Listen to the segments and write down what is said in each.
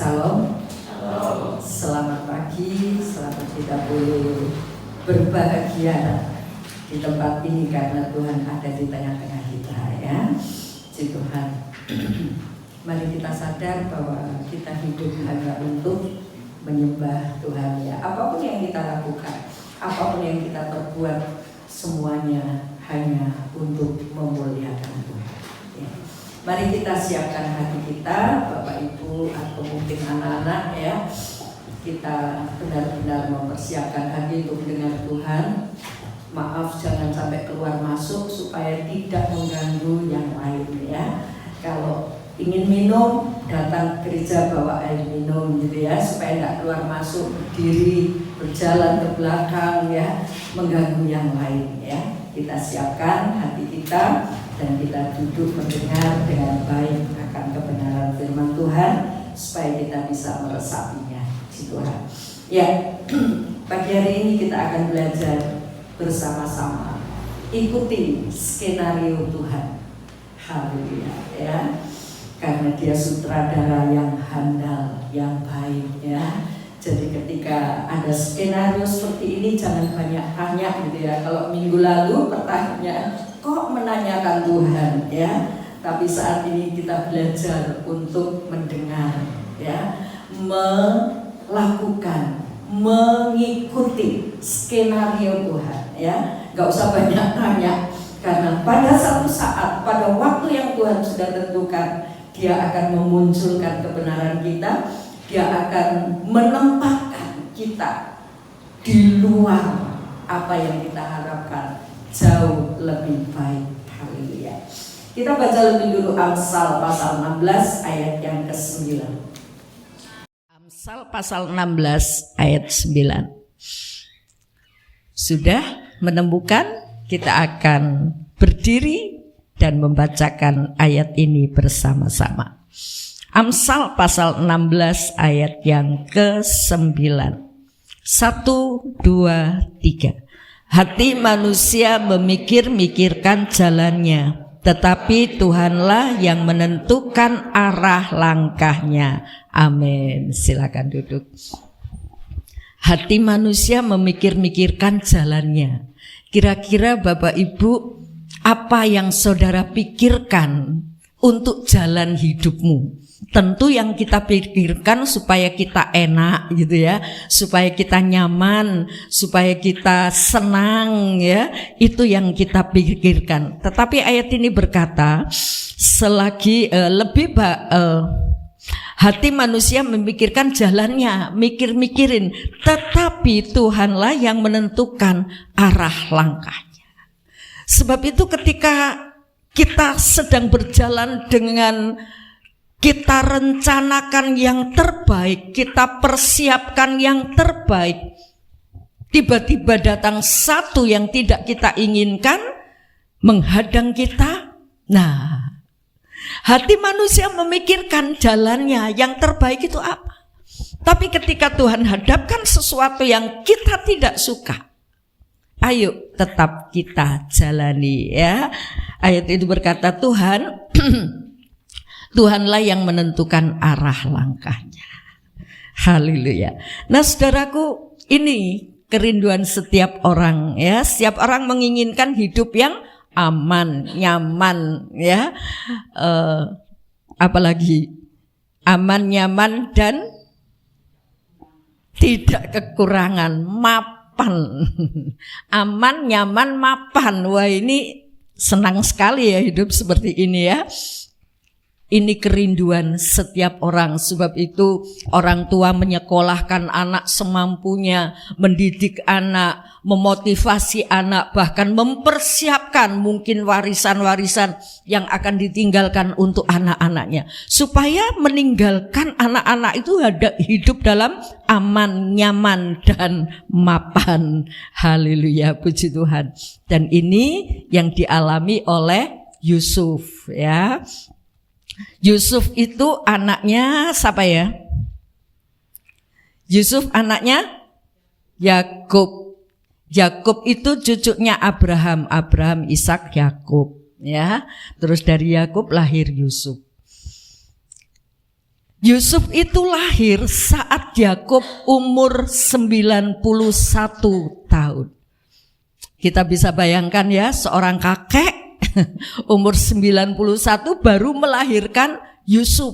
Salam. Selamat pagi, selamat kita boleh berbahagia di tempat ini karena Tuhan ada di tengah-tengah kita ya. Puji Tuhan. Mari kita sadar bahwa kita hidup hanya untuk menyembah Tuhan ya. Apapun yang kita lakukan, apapun yang kita perbuat, semuanya hanya untuk memuliakan Tuhan ya. Mari kita siapkan hati kita, Bapak Ibu atau mungkin anak-anak ya. Kita benar-benar mempersiapkan hati untuk mendengar Tuhan. Maaf jangan sampai keluar masuk supaya tidak mengganggu yang lain ya. Kalau ingin minum, datang gereja bawa air minum gitu ya, supaya tidak keluar masuk, berdiri, berjalan ke belakang ya, mengganggu yang lain ya. Kita siapkan hati kita dan kita duduk mendengar dengan baik akan kebenaran firman Tuhan supaya kita bisa meresapinya. Tuhan. Ya, pagi hari ini kita akan belajar bersama-sama. Ikuti skenario Tuhan. Haleluya ya. Karena Dia sutradara yang handal, yang baik ya. Jadi ketika ada skenario seperti ini jangan banyak tanya gitu ya. Kalau minggu lalu pertanyaan kok menanyakan Tuhan ya. Tapi saat ini kita belajar untuk mendengar ya, melakukan, mengikuti skenario Tuhan ya. Gak usah banyak tanya, karena pada satu saat, pada waktu yang Tuhan sudah tentukan, Dia akan memunculkan kebenaran kita. Dia akan menempatkan kita di luar apa yang kita harapkan, jauh lebih baik. Haleluya. Kita baca lebih dulu Amsal pasal 16 ayat yang ke-9. Amsal pasal 16 ayat 9. Sudah menemukan? Kita akan berdiri dan membacakan ayat ini bersama-sama. Amsal pasal 16 ayat yang ke-9. 1, 2, 3. Hati manusia memikir-mikirkan jalannya, tetapi Tuhanlah yang menentukan arah langkahnya. Amin. Silakan duduk. Hati manusia memikir-mikirkan jalannya. Kira-kira Bapak Ibu, apa yang saudara pikirkan untuk jalan hidupmu? Tentu yang kita pikirkan supaya kita enak gitu ya, supaya kita nyaman, supaya kita senang ya, itu yang kita pikirkan. Tetapi ayat ini berkata, selagi hati manusia memikirkan jalannya, mikir-mikirin, tetapi Tuhanlah yang menentukan arah langkahnya. Sebab itu ketika kita sedang berjalan dengan kita rencanakan yang terbaik, kita persiapkan yang terbaik, tiba-tiba datang satu yang tidak kita inginkan, menghadang kita. Nah, hati manusia memikirkan jalannya, yang terbaik itu apa? Tapi ketika Tuhan hadapkan sesuatu yang kita tidak suka, ayo tetap kita jalani ya. Ayat itu berkata Tuhanlah yang menentukan arah langkahnya. Haleluya. Nah saudaraku, ini kerinduan setiap orang ya. Setiap orang menginginkan hidup yang aman, nyaman ya. Apalagi aman, nyaman dan tidak kekurangan, mapan. Aman, nyaman, mapan. Wah, ini senang sekali ya hidup seperti ini ya. Ini kerinduan setiap orang. Sebab itu orang tua menyekolahkan anak semampunya, mendidik anak, memotivasi anak, bahkan mempersiapkan mungkin warisan-warisan yang akan ditinggalkan untuk anak-anaknya, supaya meninggalkan anak-anak itu hidup dalam aman, nyaman, dan mapan. Haleluya, puji Tuhan. Dan ini yang dialami oleh Yusuf ya. Yusuf itu anaknya siapa ya? Yusuf anaknya Yakub. Yakub itu cucunya Abraham, Ishak, Yakub ya. Terus dari Yakub lahir Yusuf. Yusuf itu lahir saat Yakub umur 91 tahun. Kita bisa bayangkan ya, seorang kakek umur 91 baru melahirkan Yusuf.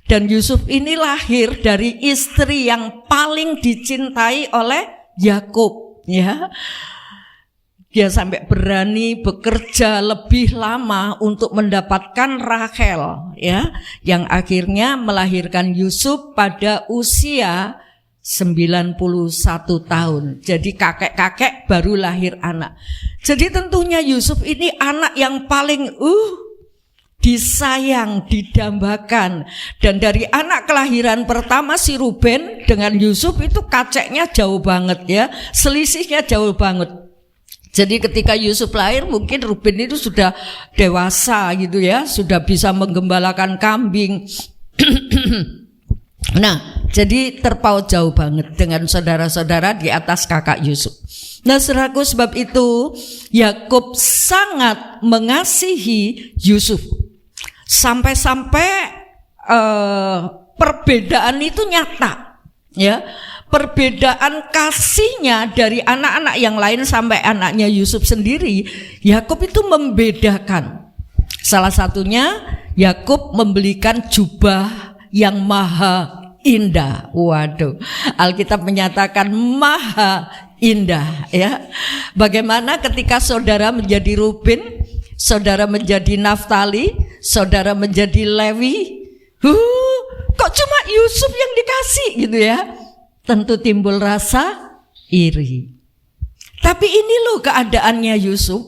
Dan Yusuf ini lahir dari istri yang paling dicintai oleh Yakub, ya. Dia sampai berani bekerja lebih lama untuk mendapatkan Rachel, ya, yang akhirnya melahirkan Yusuf pada usia 91 tahun. Jadi kakek-kakek baru lahir anak. Jadi tentunya Yusuf ini anak yang paling disayang, didambakan. Dan dari anak kelahiran pertama si Ruben dengan Yusuf itu kaceknya jauh banget, ya. Selisihnya jauh banget. Jadi ketika Yusuf lahir mungkin Ruben itu sudah dewasa gitu ya, sudah bisa menggembalakan kambing. Nah, jadi terpaut jauh banget dengan saudara-saudara di atas kakak Yusuf. Nah, saudaraku, sebab itu Yakub sangat mengasihi Yusuf. Sampai-sampai perbedaan itu nyata, ya. Perbedaan kasihnya dari anak-anak yang lain sampai anaknya Yusuf sendiri, Yakub itu membedakan. Salah satunya Yakub membelikan jubah yang maha indah. Waduh, Alkitab menyatakan maha indah, ya. Bagaimana ketika saudara menjadi Ruben, saudara menjadi Naftali, saudara menjadi Lewi, kok cuma Yusuf yang dikasih gitu ya? Tentu timbul rasa iri. Tapi ini loh keadaannya Yusuf.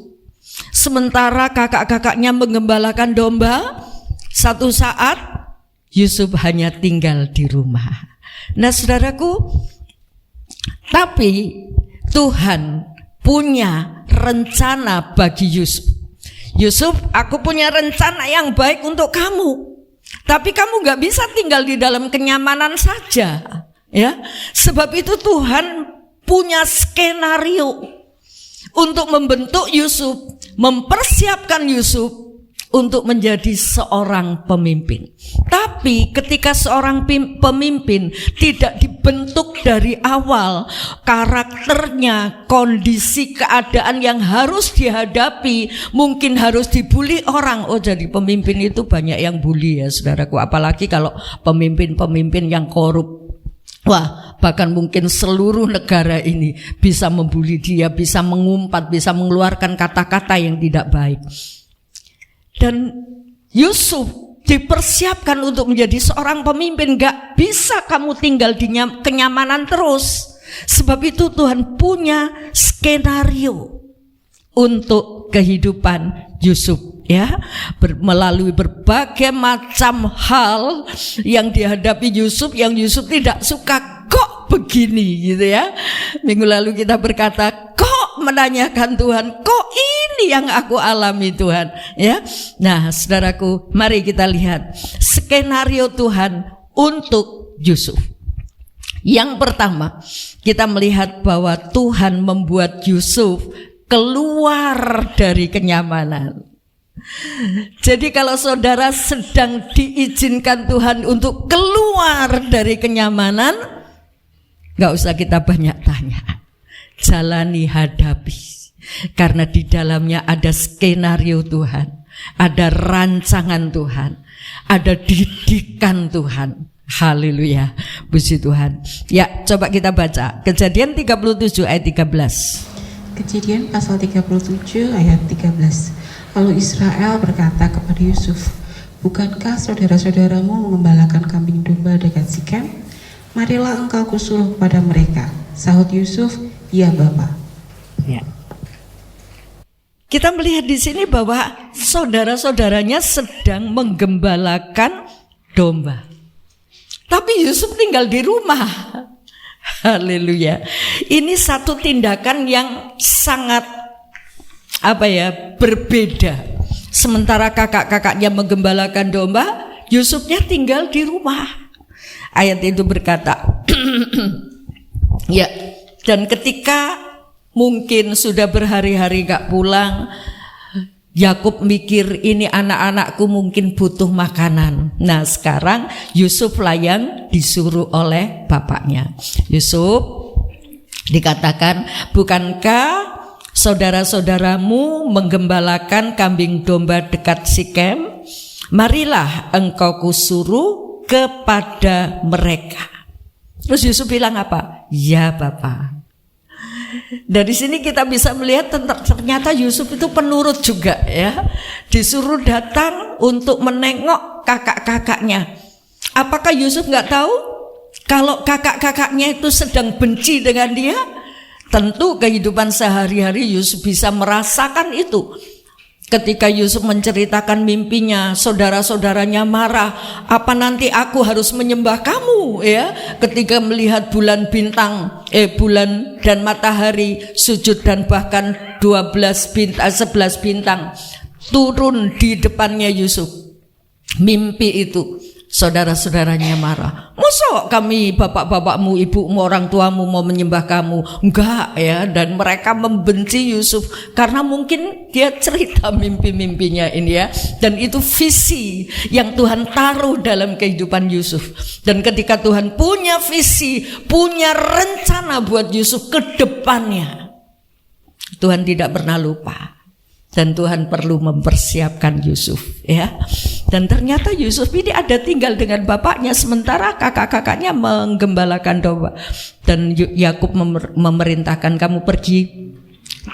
Sementara kakak-kakaknya menggembalakan domba, satu saat Yusuf hanya tinggal di rumah. Nah, saudaraku, tapi Tuhan punya rencana bagi Yusuf. Yusuf, aku punya rencana yang baik untuk kamu. Tapi kamu gak bisa tinggal di dalam kenyamanan saja. Ya, sebab itu Tuhan punya skenario untuk membentuk Yusuf, mempersiapkan Yusuf untuk menjadi seorang pemimpin. Tapi ketika seorang pemimpin tidak dibentuk dari awal, karakternya, kondisi keadaan yang harus dihadapi, mungkin harus dibully orang. Oh, jadi pemimpin itu banyak yang bully ya saudaraku, apalagi kalau pemimpin-pemimpin yang korup. Wah, bahkan mungkin seluruh negara ini bisa membuli dia, bisa mengumpat, bisa mengeluarkan kata-kata yang tidak baik. Dan Yusuf dipersiapkan untuk menjadi seorang pemimpin. Gak bisa kamu tinggal di kenyamanan terus. Sebab itu Tuhan punya skenario untuk kehidupan Yusuf, ya, melalui berbagai macam hal yang dihadapi Yusuf, yang Yusuf tidak suka. Kok begini gitu ya. Minggu lalu kita berkata, kok menanyakan Tuhan, kok ini yang aku alami Tuhan, ya. Nah, saudaraku, mari kita lihat skenario Tuhan untuk Yusuf. Yang pertama, kita melihat bahwa Tuhan membuat Yusuf keluar dari kenyamanan. Jadi kalau saudara sedang diizinkan Tuhan untuk keluar dari kenyamanan, gak usah kita banyak tanya, jalani, hadapi. Karena di dalamnya ada skenario Tuhan, ada rancangan Tuhan, ada didikan Tuhan. Haleluya, puji Tuhan. Ya, coba kita baca Kejadian 37 ayat 13. Kejadian pasal 37 ayat 13. Lalu Israel berkata kepada Yusuf, bukankah saudara-saudaramu mengembalakan kambing domba dekat Sikem? Marilah engkau kusuruh kepada mereka. Sahut Yusuf, ya Bapa. Ya. Kita melihat di sini bahwa saudara-saudaranya sedang menggembalakan domba. Tapi Yusuf tinggal di rumah. Haleluya. Ini satu tindakan yang sangat berbeda. Sementara kakak-kakaknya menggembalakan domba, Yusufnya tinggal di rumah. Ayat itu berkata, ya, dan ketika mungkin sudah berhari-hari gak pulang, Yakub mikir ini anak-anakku mungkin butuh makanan. Nah sekarang Yusuf lah yang disuruh oleh bapaknya. Yusuf dikatakan, bukankah saudara-saudaramu menggembalakan kambing domba dekat Sikem? Marilah engkau kusuruh kepada mereka. Terus Yusuf bilang apa? Ya Bapak. Dari sini kita bisa melihat ternyata Yusuf itu penurut juga ya. Disuruh datang untuk menengok kakak-kakaknya. Apakah Yusuf nggak tahu kalau kakak-kakaknya itu sedang benci dengan dia? Tentu kehidupan sehari-hari Yusuf bisa merasakan itu. Ketika Yusuf menceritakan mimpinya, saudara-saudaranya marah. Apa nanti aku harus menyembah kamu ya? Ketika melihat bulan dan matahari sujud dan bahkan 11 bintang turun di depannya Yusuf. Mimpi itu, saudara-saudaranya marah. Masa kami bapak-bapakmu, ibumu, orang tuamu mau menyembah kamu? Enggak ya. Dan mereka membenci Yusuf karena mungkin dia cerita mimpi-mimpinya ini ya. Dan itu visi yang Tuhan taruh dalam kehidupan Yusuf. Dan ketika Tuhan punya visi, punya rencana buat Yusuf ke depannya, Tuhan tidak pernah lupa. Dan Tuhan perlu mempersiapkan Yusuf ya. Dan ternyata Yusuf ini ada tinggal dengan bapaknya sementara kakak-kakaknya menggembalakan domba. Dan Yakub memerintahkan, kamu pergi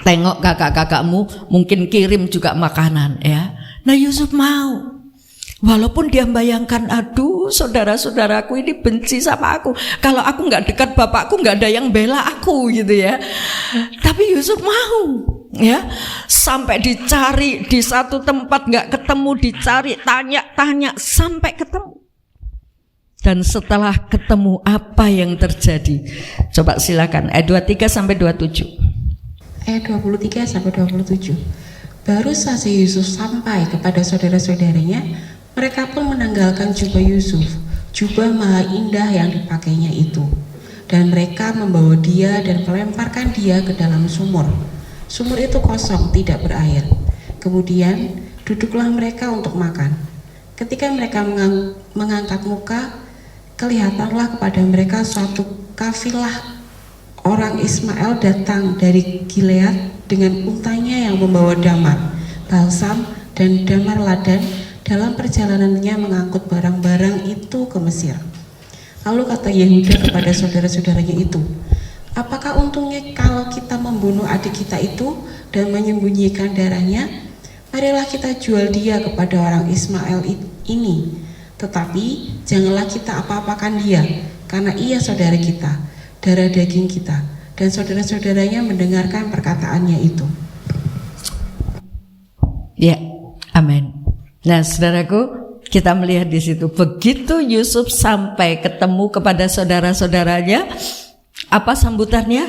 tengok kakak-kakakmu, mungkin kirim juga makanan ya. Nah Yusuf mau. Walaupun dia bayangkan, aduh saudara-saudaraku ini benci sama aku. Kalau aku gak dekat bapakku gak ada yang bela aku gitu ya. Tapi Yusuf mau ya. Sampai dicari di satu tempat gak ketemu, dicari tanya-tanya sampai ketemu. Dan setelah ketemu apa yang terjadi? Coba silakan ayat 23 sampai 27. Ayat 23 sampai 27. Baru saja Yusuf sampai kepada saudara-saudaranya, mereka pun menanggalkan jubah Yusuf, jubah maha indah yang dipakainya itu. Dan mereka membawa dia dan melemparkan dia ke dalam sumur. Sumur itu kosong, tidak berair. Kemudian duduklah mereka untuk makan. Ketika mereka mengangkat muka, kelihatanlah kepada mereka suatu kafilah orang Ismail datang dari Gilead dengan untanya yang membawa damar, balsam, dan damar ladan dalam perjalanannya mengangkut barang-barang itu ke Mesir. Lalu kata Yehuda kepada saudara-saudaranya itu, apakah untungnya kalau kita membunuh adik kita itu dan menyembunyikan darahnya? Marilah kita jual dia kepada orang Ismail ini. Tetapi janganlah kita apa-apakan dia, karena ia saudara kita, darah daging kita. Dan saudara-saudaranya mendengarkan perkataannya itu. Ya, amin. Nah, saudaraku, kita melihat di situ begitu Yusuf sampai ketemu kepada saudara-saudaranya, apa sambutannya?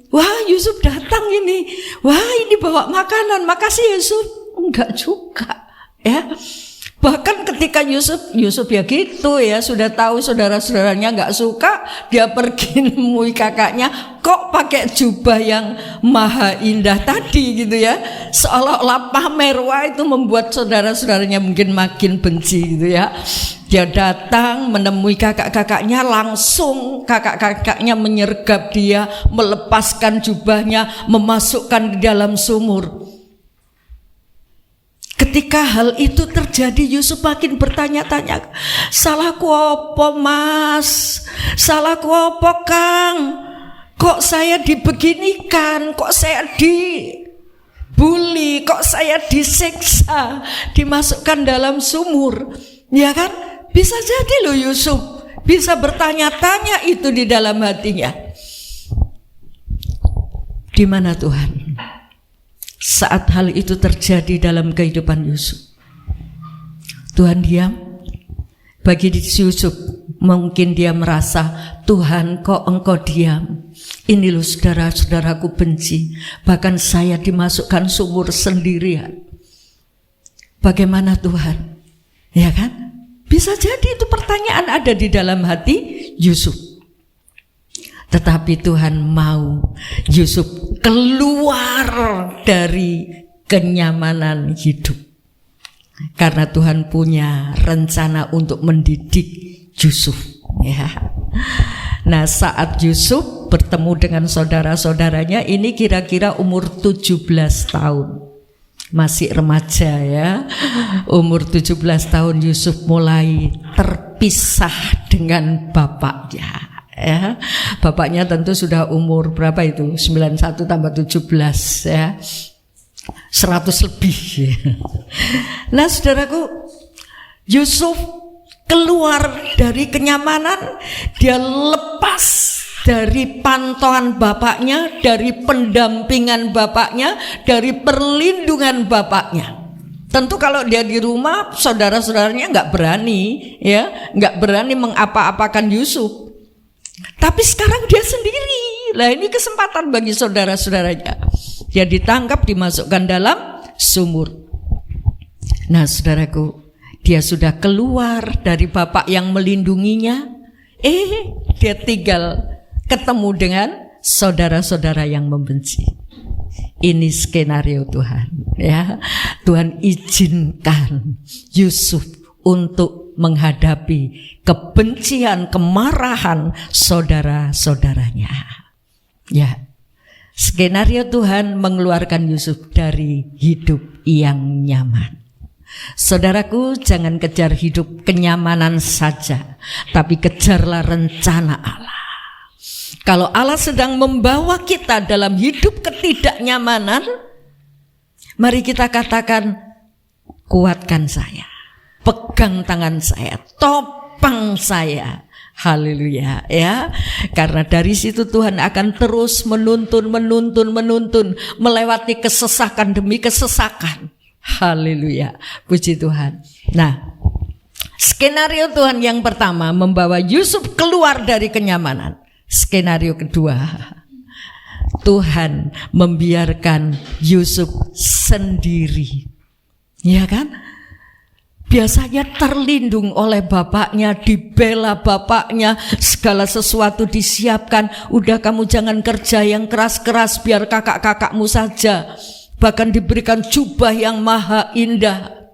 Wah, Yusuf datang ini. Wah, ini bawa makanan. Makasih Yusuf. Enggak juga, ya. Bahkan ketika Yusuf ya gitu ya, sudah tahu saudara-saudaranya enggak suka, dia pergi nemui kakaknya, kok pakai jubah yang maha indah tadi gitu ya. Seolah-olah pamer, wah itu membuat saudara-saudaranya mungkin makin benci gitu ya. Dia datang menemui kakak-kakaknya, langsung kakak-kakaknya menyergap dia, melepaskan jubahnya, memasukkan di dalam sumur. Ketika hal itu terjadi, Yusuf makin bertanya-tanya, salahku apa mas? Salahku apa Kang? Kok saya dibeginikan? Kok saya dibully? Kok saya disiksa? Dimasukkan dalam sumur? Ya kan? Bisa jadi loh Yusuf bisa bertanya-tanya itu di dalam hatinya. Di mana Tuhan? Saat hal itu terjadi dalam kehidupan Yusuf, Tuhan diam. Bagi Yusuf mungkin dia merasa, Tuhan kok engkau diam? Ini loh saudara-saudaraku benci, bahkan saya dimasukkan sumur sendirian. Bagaimana Tuhan? Ya kan? Bisa jadi itu pertanyaan ada di dalam hati Yusuf. Tetapi Tuhan mau Yusuf keluar dari kenyamanan hidup. Karena Tuhan punya rencana untuk mendidik Yusuf, ya. Nah, saat Yusuf bertemu dengan saudara-saudaranya, ini kira-kira umur 17 tahun. Masih remaja, ya. Umur 17 tahun Yusuf mulai terpisah dengan bapaknya, ya. Bapaknya tentu sudah umur berapa itu? 91 tambah 17, ya. 100 lebih, ya. Nah, saudaraku, Yusuf keluar dari kenyamanan, dia lepas dari pantauan bapaknya, dari pendampingan bapaknya, dari perlindungan bapaknya. Tentu kalau dia di rumah, saudara-saudaranya nggak berani, ya, nggak berani mengapa-apakan Yusuf. Tapi sekarang dia sendiri. Lah, ini kesempatan bagi saudara-saudaranya. Dia ditangkap, dimasukkan dalam sumur. Nah, saudaraku, dia sudah keluar dari bapak yang melindunginya. Dia tinggal ketemu dengan saudara-saudara yang membenci. Ini skenario Tuhan, ya. Tuhan izinkan Yusuf untuk menghadapi kebencian, kemarahan saudara-saudaranya. Ya. Skenario Tuhan mengeluarkan Yusuf dari hidup yang nyaman. Saudaraku, jangan kejar hidup kenyamanan saja, tapi kejarlah rencana Allah. Kalau Allah sedang membawa kita dalam hidup ketidaknyamanan, mari kita katakan, kuatkan saya, pegang tangan saya, topang saya. Haleluya, ya. Karena dari situ Tuhan akan terus menuntun, melewati kesesakan demi kesesakan. Haleluya, puji Tuhan. Nah, skenario Tuhan yang pertama membawa Yusuf keluar dari kenyamanan. Skenario kedua, Tuhan membiarkan Yusuf sendiri, ya kan? Biasanya terlindung oleh bapaknya, dibela bapaknya, segala sesuatu disiapkan. Udah, kamu jangan kerja yang keras-keras, biar kakak-kakakmu saja. Bahkan diberikan jubah yang maha indah.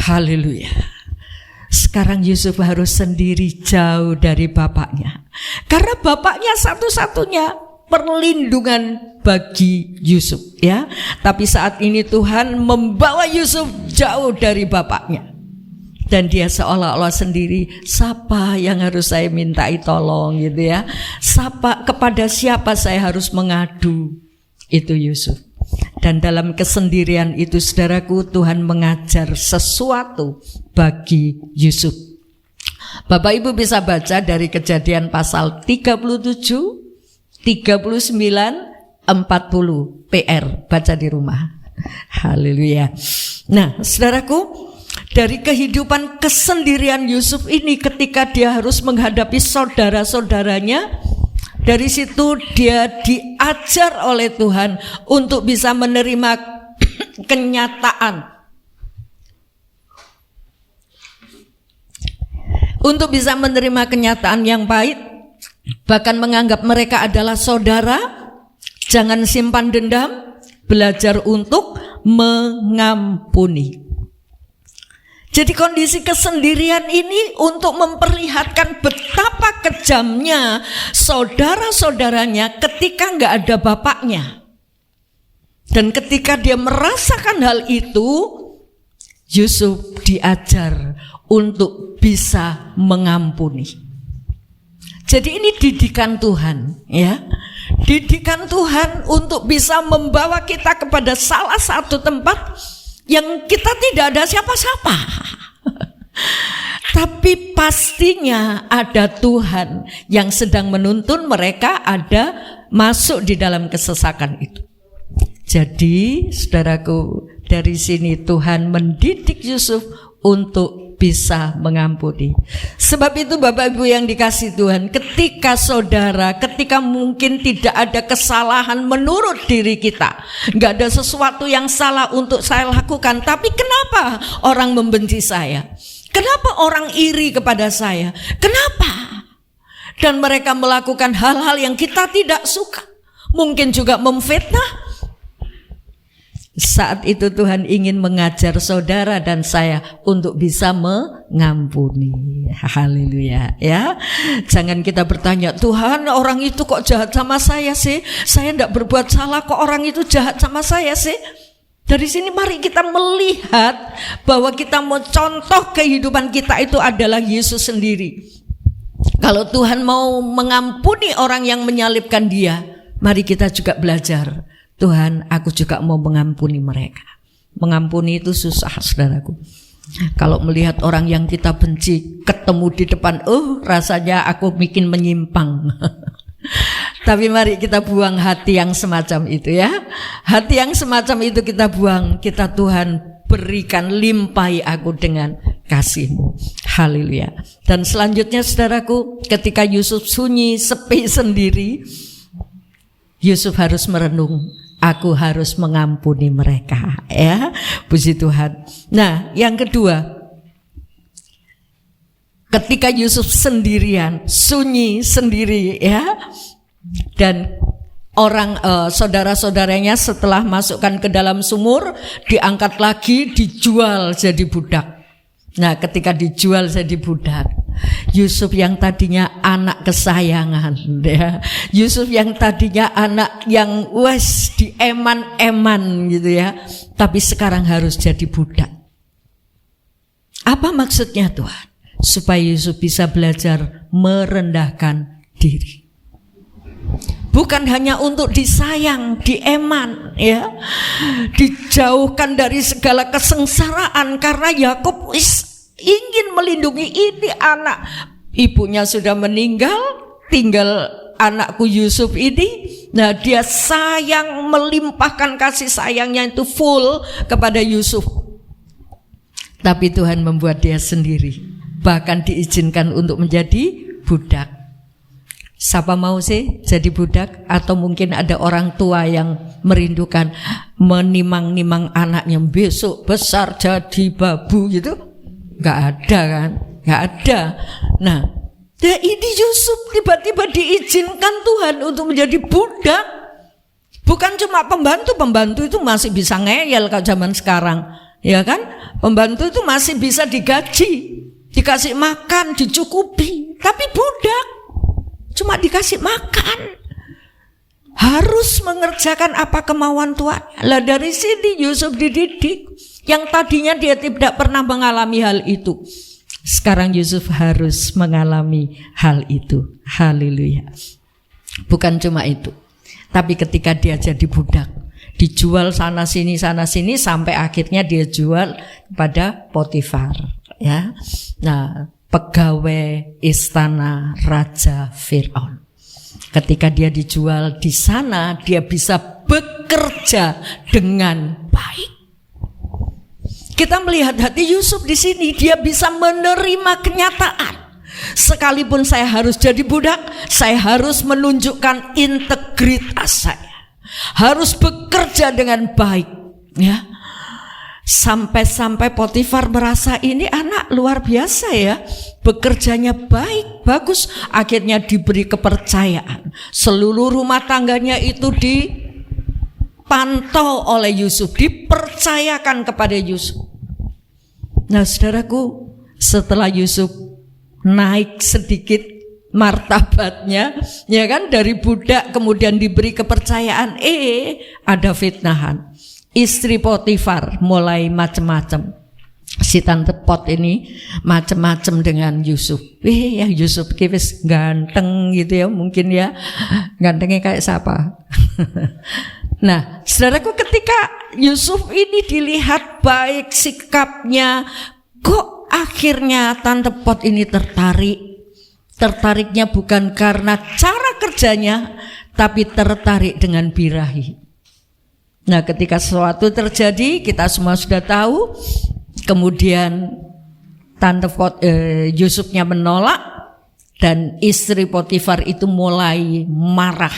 Haleluya. Sekarang Yusuf harus sendiri, jauh dari bapaknya. Karena bapaknya satu-satunya perlindungan bagi Yusuf, ya. Tapi saat ini Tuhan membawa Yusuf jauh dari bapaknya. Dan dia seolah-olah sendiri, siapa yang harus saya mintai tolong, gitu ya. Kepada siapa saya harus mengadu. Itu Yusuf. Dan dalam kesendirian itu, saudaraku, Tuhan mengajar sesuatu bagi Yusuf. Bapak Ibu bisa baca dari Kejadian pasal 37, 39, 40 PR, baca di rumah. Haleluya. Nah, saudaraku, dari kehidupan kesendirian Yusuf ini, ketika dia harus menghadapi saudara-saudaranya, dari situ dia diajar oleh Tuhan untuk bisa menerima kenyataan. Untuk bisa menerima kenyataan yang pahit, bahkan menganggap mereka adalah saudara. Jangan simpan dendam, belajar untuk mengampuni. Jadi kondisi kesendirian ini untuk memperlihatkan betapa kejamnya saudara-saudaranya ketika nggak ada bapaknya. Dan ketika dia merasakan hal itu, Yusuf diajar untuk bisa mengampuni. Jadi ini didikan Tuhan, ya. Didikan Tuhan untuk bisa membawa kita kepada salah satu tempat yang kita tidak ada siapa-siapa. Tapi pastinya ada Tuhan yang sedang menuntun mereka ada masuk di dalam kesesakan itu. Jadi, saudaraku, dari sini Tuhan mendidik Yusuf untuk bisa mengampuni. Sebab itu Bapak Ibu yang dikasihi Tuhan, ketika mungkin tidak ada kesalahan menurut diri kita, nggak ada sesuatu yang salah untuk saya lakukan, tapi kenapa orang membenci saya? Kenapa orang iri kepada saya? Kenapa? Dan mereka melakukan hal-hal yang kita tidak suka, mungkin juga memfitnah. Saat itu Tuhan ingin mengajar saudara dan saya untuk bisa mengampuni. Haleluya, ya. Jangan kita bertanya, Tuhan, orang itu kok jahat sama saya sih? Saya tidak berbuat salah, kok orang itu jahat sama saya sih? Dari sini mari kita melihat bahwa kita mau contoh kehidupan kita itu adalah Yesus sendiri. Kalau Tuhan mau mengampuni orang yang menyalibkan Dia, mari kita juga belajar. Tuhan, aku juga mau mengampuni mereka. Mengampuni itu susah, saudaraku. Kalau melihat orang yang kita benci, ketemu di depan, rasanya aku bikin menyimpang. Tapi mari kita buang hati yang semacam itu, ya. Hati yang semacam itu kita buang. Kita, Tuhan, berikan, limpahi aku dengan kasih-Mu. Haleluya. Dan selanjutnya, saudaraku, ketika Yusuf sunyi, sepi sendiri, Yusuf harus merenung. Aku harus mengampuni mereka, ya. Puji Tuhan. Nah, yang kedua, ketika Yusuf sendirian, sunyi sendiri, ya, dan orang saudara-saudaranya setelah masukkan ke dalam sumur, diangkat lagi, dijual jadi budak. Nah, ketika dijual jadi budak, Yusuf yang tadinya anak kesayangan, ya. Yusuf yang tadinya anak yang dieman-eman gitu, ya. Tapi sekarang harus jadi budak. Apa maksudnya Tuhan? Supaya Yusuf bisa belajar merendahkan diri. Bukan hanya untuk disayang, dieman, ya. Dijauhkan dari segala kesengsaraan karena Yakub ingin melindungi ini anak. Ibunya sudah meninggal, tinggal anakku Yusuf ini. Nah, dia sayang, melimpahkan kasih sayangnya itu full kepada Yusuf. Tapi Tuhan membuat dia sendiri, bahkan diizinkan untuk menjadi budak. Siapa mau sih jadi budak? Atau mungkin ada orang tua yang merindukan menimang-nimang anaknya besok besar jadi babu gitu? Gak ada kan? Gak ada. Nah, ya ini Yusuf tiba-tiba diizinkan Tuhan untuk menjadi budak. Bukan cuma pembantu itu masih bisa ngeyel kalau zaman sekarang, ya kan? Pembantu itu masih bisa digaji, dikasih makan, dicukupi. Tapi budak cuma dikasih makan, harus mengerjakan apa kemauan Tuhan. Lah dari sini Yusuf dididik. Yang tadinya dia tidak pernah mengalami hal itu, sekarang Yusuf harus mengalami hal itu. Haleluya. Bukan cuma itu, tapi ketika dia jadi budak, dijual sana sini sampai akhirnya dia jual kepada Potifar, ya. Nah, pegawai istana Raja Firaun. Ketika dia dijual di sana, dia bisa bekerja dengan baik. Kita melihat hati Yusuf di sini, dia bisa menerima kenyataan. Sekalipun saya harus jadi budak, saya harus menunjukkan integritas saya. Harus bekerja dengan baik, ya. Sampai Potifar merasa ini anak luar biasa ya, bekerjanya baik, bagus. Akhirnya diberi kepercayaan. Seluruh rumah tangganya itu dipantau oleh Yusuf, dipercayakan kepada Yusuf. Nah, saudaraku, setelah Yusuf naik sedikit martabatnya, ya kan, dari budak kemudian diberi kepercayaan, ada fitnahan. Istri Potifar mulai macam-macam. Si tante Pot ini macam-macam dengan Yusuf. Ya Yusuf kipis ganteng gitu ya, mungkin ya. Gantengnya kayak siapa? Nah, saudaraku, ketika Yusuf ini dilihat baik sikapnya, kok akhirnya tante Pot ini tertarik. Tertariknya bukan karena cara kerjanya, tapi tertarik dengan birahi. Nah, ketika sesuatu terjadi, kita semua sudah tahu. Kemudian tante Pot, Yusufnya menolak, dan istri Potifar itu mulai marah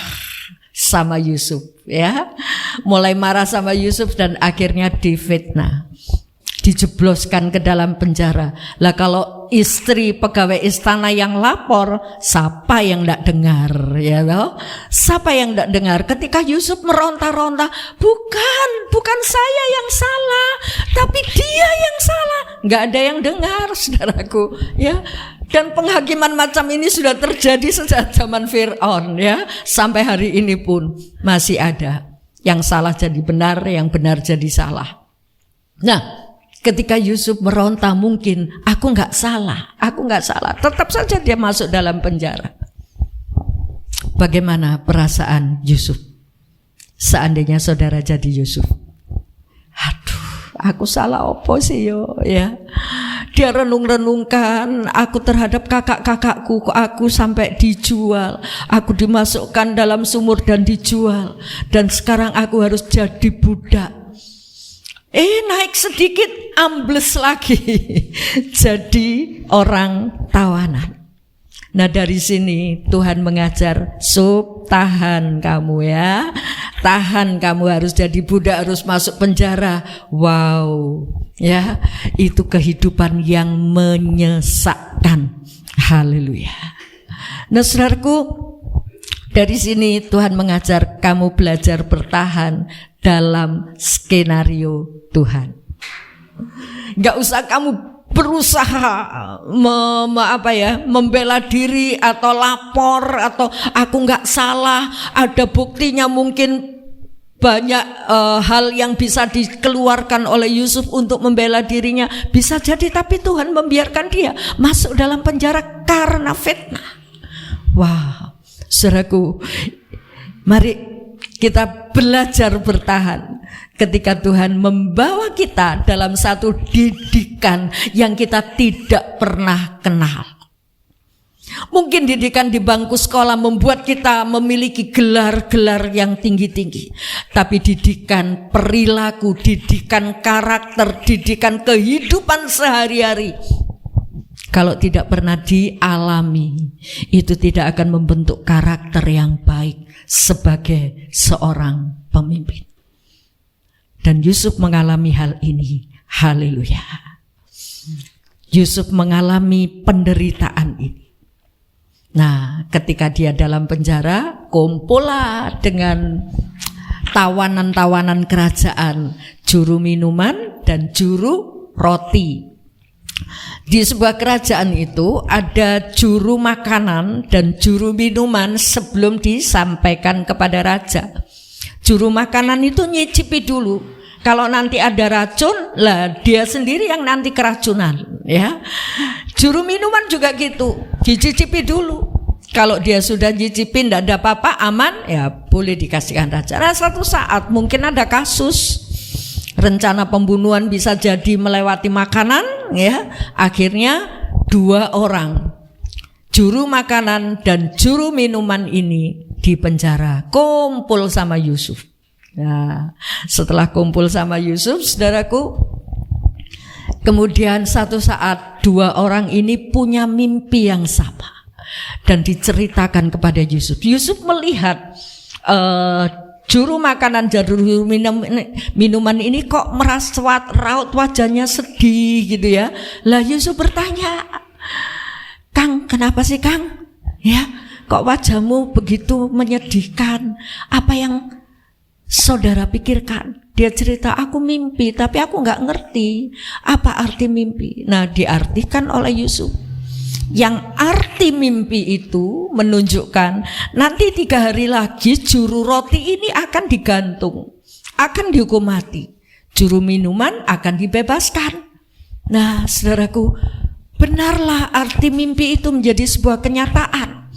sama Yusuf, ya. Mulai marah sama Yusuf dan akhirnya difitnah, dijebloskan ke dalam penjara. Lah kalau istri pegawai istana yang lapor, siapa yang tidak dengar, ya toh? Siapa yang tidak dengar ketika Yusuf meronta-ronta, bukan saya yang salah, tapi dia yang salah. Nggak ada yang dengar, saudaraku, ya. Dan penghakiman macam ini sudah terjadi sejak zaman Fir'aun, ya, sampai hari ini pun masih ada. Yang salah jadi benar, yang benar jadi salah. Nah, ketika Yusuf meronta, mungkin aku nggak salah, tetap saja dia masuk dalam penjara. Bagaimana perasaan Yusuf seandainya saudara jadi Yusuf? Aduh, aku salah apa sih yo, ya? Dia renung-renungkan, aku terhadap kakak-kakakku, aku sampai dijual, aku dimasukkan dalam sumur dan dijual, dan sekarang aku harus jadi budak. Naik sedikit, ambles lagi, jadi orang tawanan. Nah, dari sini Tuhan mengajar, tahan kamu ya, tahan, kamu harus jadi budak, harus masuk penjara. Wow, ya, itu kehidupan yang menyesakkan. Haleluya. Nah, saudaraku, dari sini Tuhan mengajar kamu belajar bertahan dalam skenario Tuhan. Gak usah kamu berusaha membela diri atau lapor atau aku nggak salah, ada buktinya. Mungkin banyak hal yang bisa dikeluarkan oleh Yusuf untuk membela dirinya, bisa jadi, tapi Tuhan membiarkan dia masuk dalam penjara karena fitnah. Wah, saudaraku, mari kita belajar bertahan ketika Tuhan membawa kita dalam satu didikan yang kita tidak pernah kenal. Mungkin didikan di bangku sekolah membuat kita memiliki gelar-gelar yang tinggi-tinggi, tapi didikan perilaku, didikan karakter, didikan kehidupan sehari-hari, kalau tidak pernah dialami, itu tidak akan membentuk karakter yang baik sebagai seorang pemimpin. Dan Yusuf mengalami hal ini. Haleluya. Yusuf mengalami penderitaan ini. Nah, ketika dia dalam penjara, kumpullah dengan tawanan-tawanan kerajaan, juru minuman dan juru roti. Di sebuah kerajaan itu ada juru makanan dan juru minuman sebelum disampaikan kepada raja. Juru makanan itu nyicipi dulu. Kalau nanti ada racun, lah dia sendiri yang nanti keracunan, ya. Juru minuman juga gitu, dicicipi dulu. Kalau dia sudah nyicipin, tidak ada apa-apa, aman, ya boleh dikasihkan raja. Nah, suatu saat mungkin ada kasus rencana pembunuhan, bisa jadi melewati makanan, ya. Akhirnya 2 orang, juru makanan dan juru minuman ini di penjara, kumpul sama Yusuf. Nah, setelah kumpul sama Yusuf, saudaraku, kemudian satu saat 2 orang ini punya mimpi yang sama dan diceritakan kepada Yusuf. Yusuf melihat juru makanan, juru minuman ini kok merasa raut wajahnya sedih gitu ya. Lah Yusuf bertanya, "Kang, kenapa sih Kang? Ya, kok wajahmu begitu menyedihkan? Apa yang saudara pikirkan?" Dia cerita, "Aku mimpi, tapi aku nggak ngerti apa arti mimpi." Nah, diartikan oleh Yusuf. Yang arti mimpi itu menunjukkan nanti 3 hari lagi juru roti ini akan digantung, akan dihukum mati. Juru minuman akan dibebaskan. Nah, saudaraku, benarlah arti mimpi itu menjadi sebuah kenyataan.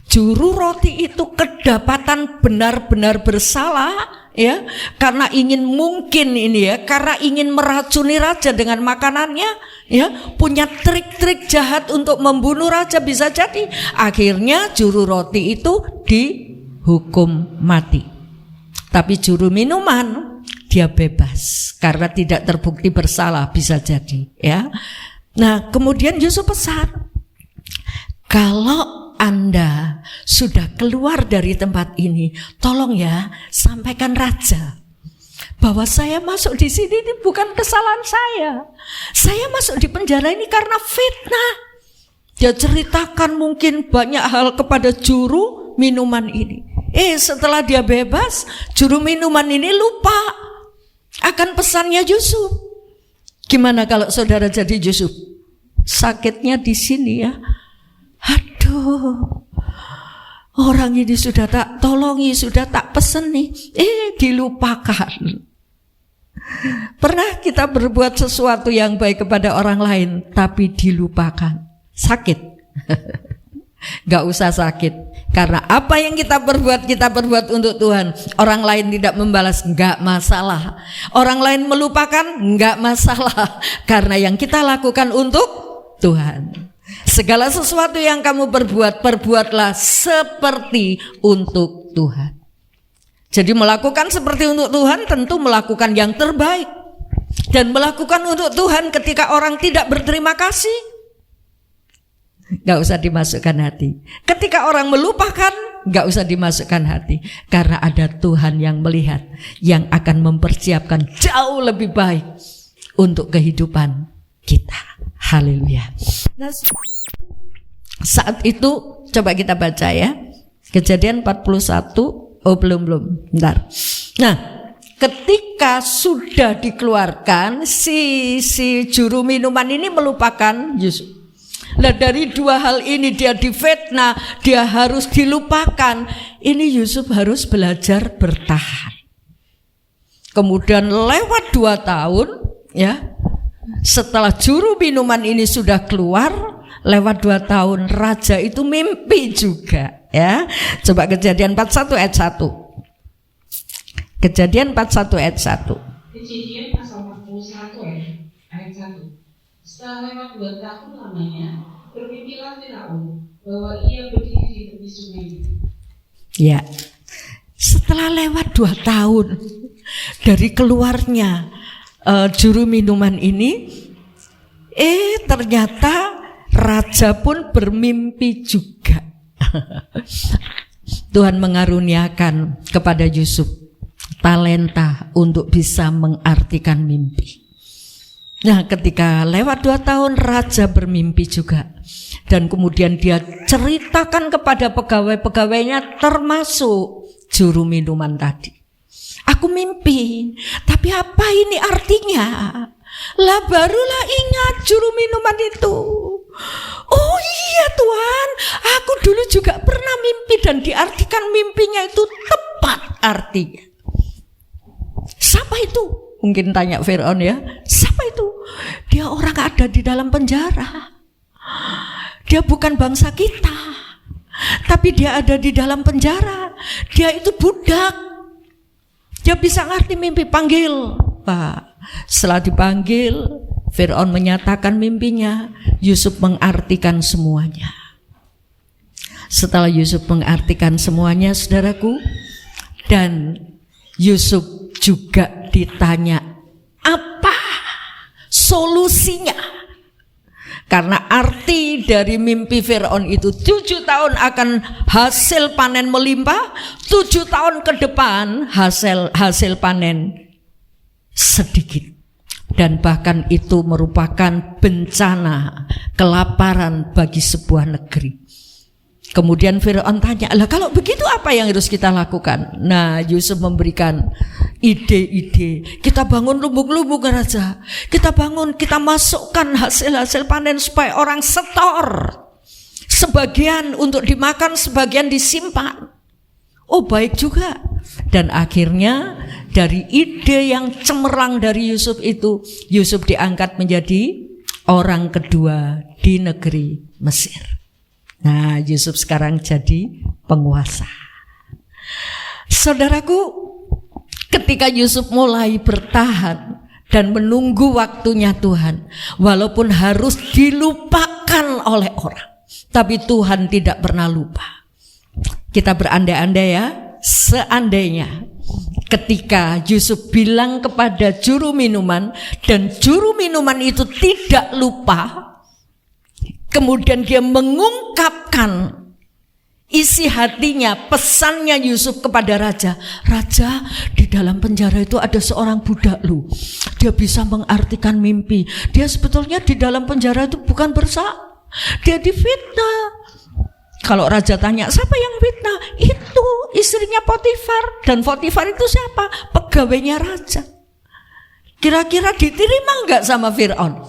Juru roti itu kedapatan benar-benar bersalah, ya, karena ingin karena ingin meracuni raja dengan makanannya, ya, punya trik-trik jahat untuk membunuh raja, bisa jadi. Akhirnya juru roti itu dihukum mati. Tapi juru minuman dia bebas karena tidak terbukti bersalah, bisa jadi, ya. Nah, kemudian Yusuf pesan, "Kalau Anda sudah keluar dari tempat ini, tolong ya sampaikan raja bahwa saya masuk di sini ini bukan kesalahan saya. Saya masuk di penjara ini karena fitnah. Dia ceritakan mungkin banyak hal kepada juru minuman ini. Setelah dia bebas, juru minuman ini lupa akan pesannya Yusuf. Gimana kalau saudara jadi Yusuf? Sakitnya di sini ya. Aduh, orang ini sudah tak tolongi, sudah tak peseni, dilupakan. Pernah kita berbuat sesuatu yang baik kepada orang lain, tapi dilupakan. Sakit. Gak usah sakit. Karena apa yang kita perbuat untuk Tuhan. Orang lain tidak membalas, gak masalah. Orang lain melupakan, gak masalah. Karena yang kita lakukan untuk Tuhan. Segala sesuatu yang kamu perbuat, perbuatlah seperti untuk Tuhan. Jadi melakukan seperti untuk Tuhan tentu melakukan yang terbaik. Dan melakukan untuk Tuhan ketika orang tidak berterima kasih, gak usah dimasukkan hati. Ketika orang melupakan, gak usah dimasukkan hati. Karena ada Tuhan yang melihat, yang akan mempersiapkan jauh lebih baik untuk kehidupan kita. Haleluya. Nah, saat itu coba kita baca ya, Kejadian 41. Belum. Bentar. Nah, ketika sudah dikeluarkan, si juru minuman ini melupakan Yusuf. Nah, dari dua hal ini, dia difitnah, dia harus dilupakan. Ini Yusuf harus belajar bertahan. Kemudian lewat 2 tahun ya, setelah juru minuman ini sudah keluar, lewat 2 tahun raja itu mimpi juga ya. Coba Kejadian 41 ayat 1. Kejadian 41 ayat 1. Kejadian pasal 41 ayat 1. Setelah lewat 2 tahun lamanya, bermimpilah Firaun bahwa ia berdiri di tepi sungai. Ya, setelah lewat 2 tahun dari keluarnya juru minuman ini, ternyata raja pun bermimpi juga. Tuhan mengaruniakan kepada Yusuf talenta untuk bisa mengartikan mimpi. Nah, ketika lewat 2 tahun raja bermimpi juga. Dan kemudian dia ceritakan kepada pegawai-pegawainya termasuk juru minuman tadi. Aku mimpi, tapi apa ini artinya? Lah barulah ingat juru minuman itu. Oh iya Tuhan, aku dulu juga pernah mimpi dan diartikan mimpinya itu tepat artinya. Siapa itu? Mungkin tanya Firaun ya, siapa itu? Dia orang ada di dalam penjara. Dia bukan bangsa kita, tapi dia ada di dalam penjara. Dia itu budak. Dia bisa ngerti mimpi, panggil Pak. Setelah dipanggil, Firaun menyatakan mimpinya. Yusuf mengartikan semuanya. Setelah Yusuf mengartikan semuanya, saudaraku, dan Yusuf juga ditanya apa solusinya. Karena arti dari mimpi Firaun itu 7 tahun akan hasil panen melimpah, 7 tahun ke depan hasil panen sedikit. Dan bahkan itu merupakan bencana, kelaparan bagi sebuah negeri. Kemudian Firaun tanya, lah kalau begitu apa yang harus kita lakukan? Nah, Yusuf memberikan ide-ide. Kita bangun lubuk-lubuk raja. Kita bangun, kita masukkan hasil-hasil panen supaya orang setor. Sebagian untuk dimakan, sebagian disimpan. Oh, baik juga. Dan akhirnya dari ide yang cemerlang dari Yusuf itu, Yusuf diangkat menjadi orang kedua di negeri Mesir. Nah, Yusuf sekarang jadi penguasa. Saudaraku, ketika Yusuf mulai bertahan dan menunggu waktunya Tuhan, walaupun harus dilupakan oleh orang, tapi Tuhan tidak pernah lupa. Kita berandai-andai ya, seandainya ketika Yusuf bilang kepada juru minuman dan juru minuman itu tidak lupa, kemudian dia mengungkapkan Isi hatinya, pesannya Yusuf kepada raja. Raja, di dalam penjara itu ada seorang budak lu. Dia bisa mengartikan mimpi. Dia sebetulnya di dalam penjara itu bukan bersalah. Dia difitnah. Kalau raja tanya, siapa yang fitnah? Itu istrinya Potifar. Dan Potifar itu siapa? Pegawainya raja. Kira-kira diterima enggak sama Fir'aun?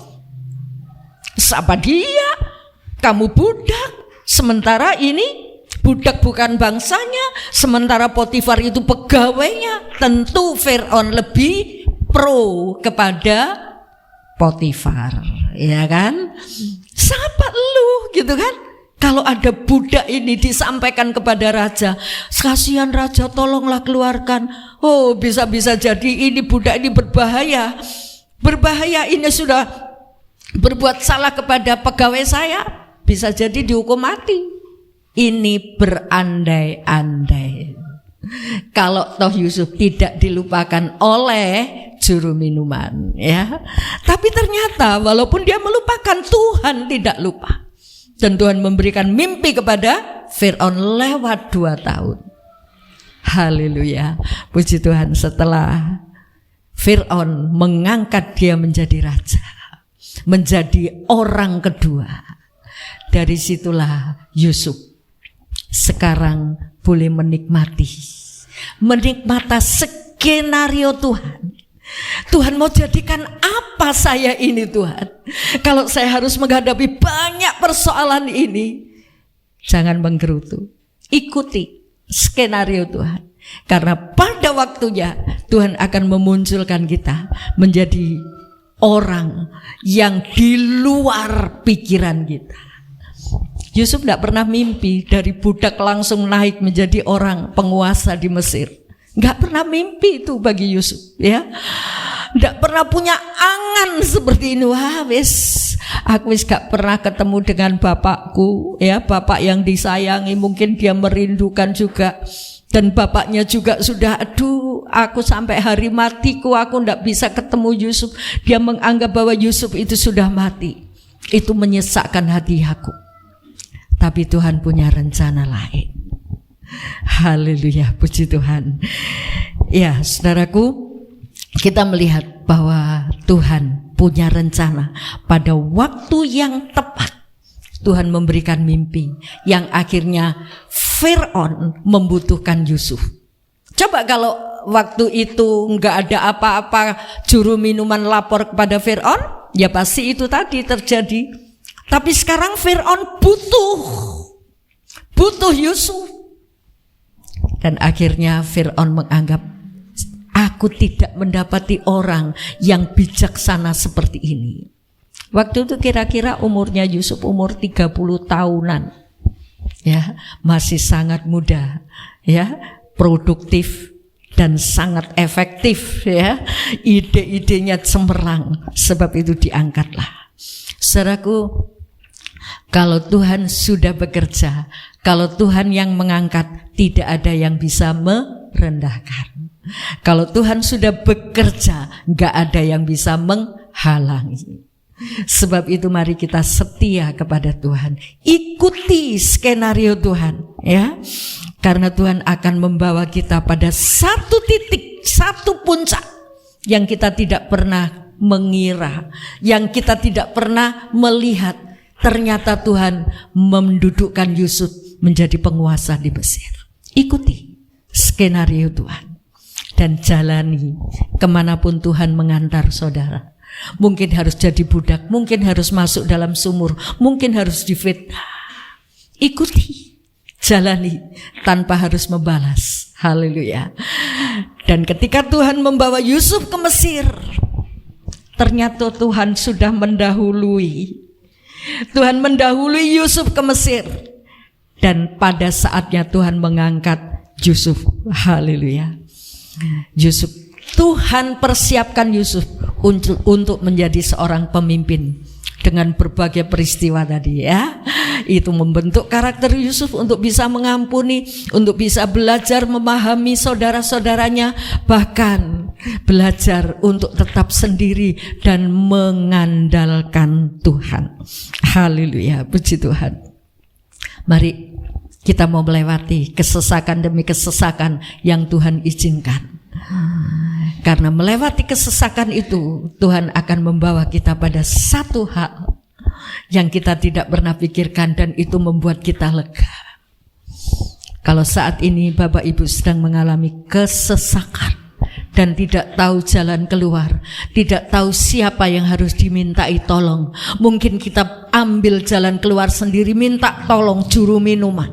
Siapa dia? Kamu budak. Sementara ini budak bukan bangsanya, sementara Potifar itu pegawainya. Tentu Fir'aun lebih pro kepada Potifar, ya kan? Siapa lu gitu kan? Kalau ada budak ini disampaikan kepada raja, kasihan raja, tolonglah keluarkan. Oh, bisa-bisa jadi ini budak ini berbahaya. Berbahaya, ini sudah berbuat salah kepada pegawai saya. Bisa jadi dihukum mati. Ini berandai-andai. Kalau toh Yusuf tidak dilupakan oleh juru minuman, ya. Tapi ternyata walaupun dia melupakan, Tuhan tidak lupa. Dan Tuhan memberikan mimpi kepada Fir'aun lewat 2 tahun. Haleluya. Puji Tuhan, setelah Fir'aun mengangkat dia menjadi raja, menjadi orang kedua, dari situlah Yusuf sekarang boleh menikmati skenario Tuhan. Tuhan mau jadikan apa saya ini Tuhan? Kalau saya harus menghadapi banyak persoalan ini, jangan menggerutu. Ikuti skenario Tuhan. Karena pada waktunya Tuhan akan memunculkan kita menjadi orang yang di luar pikiran kita. Yusuf tidak pernah mimpi dari budak langsung naik menjadi orang penguasa di Mesir. Nggak pernah mimpi itu bagi Yusuf, ya. Nggak pernah punya angan seperti ini. Wah, aku gak pernah ketemu dengan bapakku, ya, bapak yang disayangi. Mungkin dia merindukan juga. Dan bapaknya juga sudah, aku sampai hari matiku aku nggak bisa ketemu Yusuf. Dia menganggap bahwa Yusuf itu sudah mati. Itu menyesakkan hati aku. Tapi Tuhan punya rencana lain. Haleluya, puji Tuhan. Ya, saudaraku, kita melihat bahwa Tuhan punya rencana. Pada waktu yang tepat Tuhan memberikan mimpi yang akhirnya Fir'aun membutuhkan Yusuf. Coba kalau waktu itu enggak ada apa-apa, juru minuman lapor kepada Fir'aun, ya pasti itu tadi terjadi. Tapi sekarang Fir'aun butuh Yusuf. Dan akhirnya Fir'aun menganggap, aku tidak mendapati orang yang bijaksana seperti ini. Waktu itu kira-kira umurnya Yusuf umur 30 tahunan. Ya, masih sangat muda, ya, produktif dan sangat efektif, ya. Ide-idenya cemerlang, sebab itu diangkatlah. Saudaraku, kalau Tuhan sudah bekerja, kalau Tuhan yang mengangkat, tidak ada yang bisa merendahkan. Kalau Tuhan sudah bekerja, enggak ada yang bisa menghalangi. Sebab itu mari kita setia kepada Tuhan. Ikuti skenario Tuhan, ya. Karena Tuhan akan membawa kita pada satu titik, satu puncak yang kita tidak pernah mengira, yang kita tidak pernah melihat. Ternyata Tuhan mendudukkan Yusuf menjadi penguasa di Mesir. Ikuti skenario Tuhan dan jalani kemanapun Tuhan mengantar saudara. Mungkin harus jadi budak, mungkin harus masuk dalam sumur, mungkin harus difitnah. Ikuti, jalani tanpa harus membalas. Haleluya. Dan ketika Tuhan membawa Yusuf ke Mesir, ternyata Tuhan sudah mendahului. Tuhan mendahului Yusuf ke Mesir. Dan pada saatnya Tuhan mengangkat Yusuf. Haleluya. Yusuf, Tuhan persiapkan Yusuf untuk menjadi seorang pemimpin dengan berbagai peristiwa tadi, ya. Itu membentuk karakter Yusuf untuk bisa mengampuni, untuk bisa belajar memahami saudara-saudaranya, bahkan belajar untuk tetap sendiri dan mengandalkan Tuhan. Haleluya, puji Tuhan. Mari Kita mau melewati kesesakan demi kesesakan yang Tuhan izinkan. Karena melewati kesesakan itu, Tuhan akan membawa kita pada satu hal yang kita tidak pernah pikirkan, dan itu membuat kita lega. Kalau saat ini Bapak Ibu sedang mengalami kesesakan dan tidak tahu jalan keluar, tidak tahu siapa yang harus dimintai tolong, mungkin kita ambil jalan keluar sendiri, minta tolong juru minuman,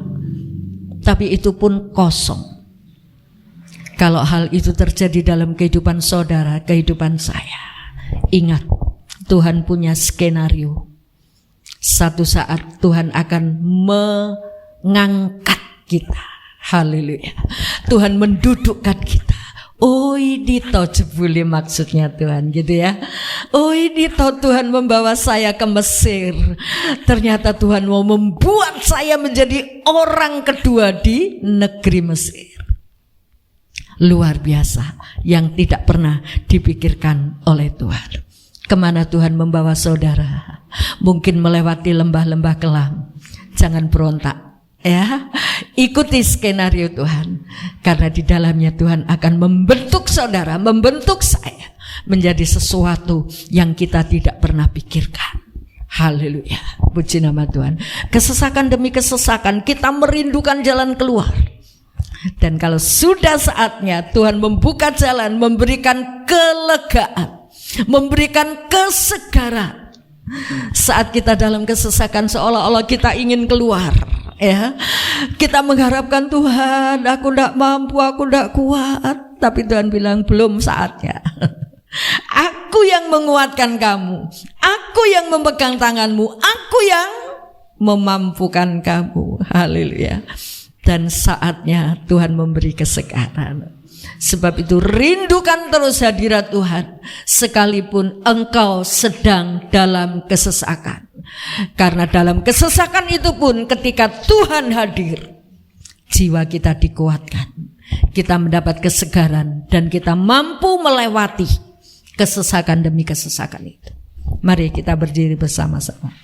tapi itu pun kosong. Kalau hal itu terjadi dalam kehidupan saudara, kehidupan saya, ingat, Tuhan punya skenario. Satu saat Tuhan akan mengangkat kita. Haleluya. Tuhan mendudukkan kita. Oh ini toh jebule maksudnya Tuhan, gitu ya. Oh ini toh Tuhan membawa saya ke Mesir. Ternyata Tuhan mau membuat saya menjadi orang kedua di negeri Mesir. Luar biasa, yang tidak pernah dipikirkan oleh Tuhan. Kemana Tuhan membawa saudara? Mungkin melewati lembah-lembah kelam. Jangan berontak, ya. Ikuti skenario Tuhan, karena di dalamnya Tuhan akan membentuk saudara, membentuk saya menjadi sesuatu yang kita tidak pernah pikirkan. Haleluya, puji nama Tuhan. Kesesakan demi kesesakan, kita merindukan jalan keluar. Dan kalau sudah saatnya Tuhan membuka jalan, memberikan kelegaan, memberikan kesegaran. Saat kita dalam kesesakan seolah-olah kita ingin keluar, ya. Kita mengharapkan Tuhan, aku tidak mampu, aku tidak kuat. Tapi Tuhan bilang belum saatnya. Aku yang menguatkan kamu, aku yang memegang tanganmu, aku yang memampukan kamu. Haleluya. Dan saatnya Tuhan memberi kesegaran. Sebab itu rindukan terus hadirat Tuhan, sekalipun engkau sedang dalam kesesakan. Karena dalam kesesakan itu pun ketika Tuhan hadir, jiwa kita dikuatkan, kita mendapat kesegaran, dan kita mampu melewati kesesakan demi kesesakan itu. Mari kita berdiri bersama-sama.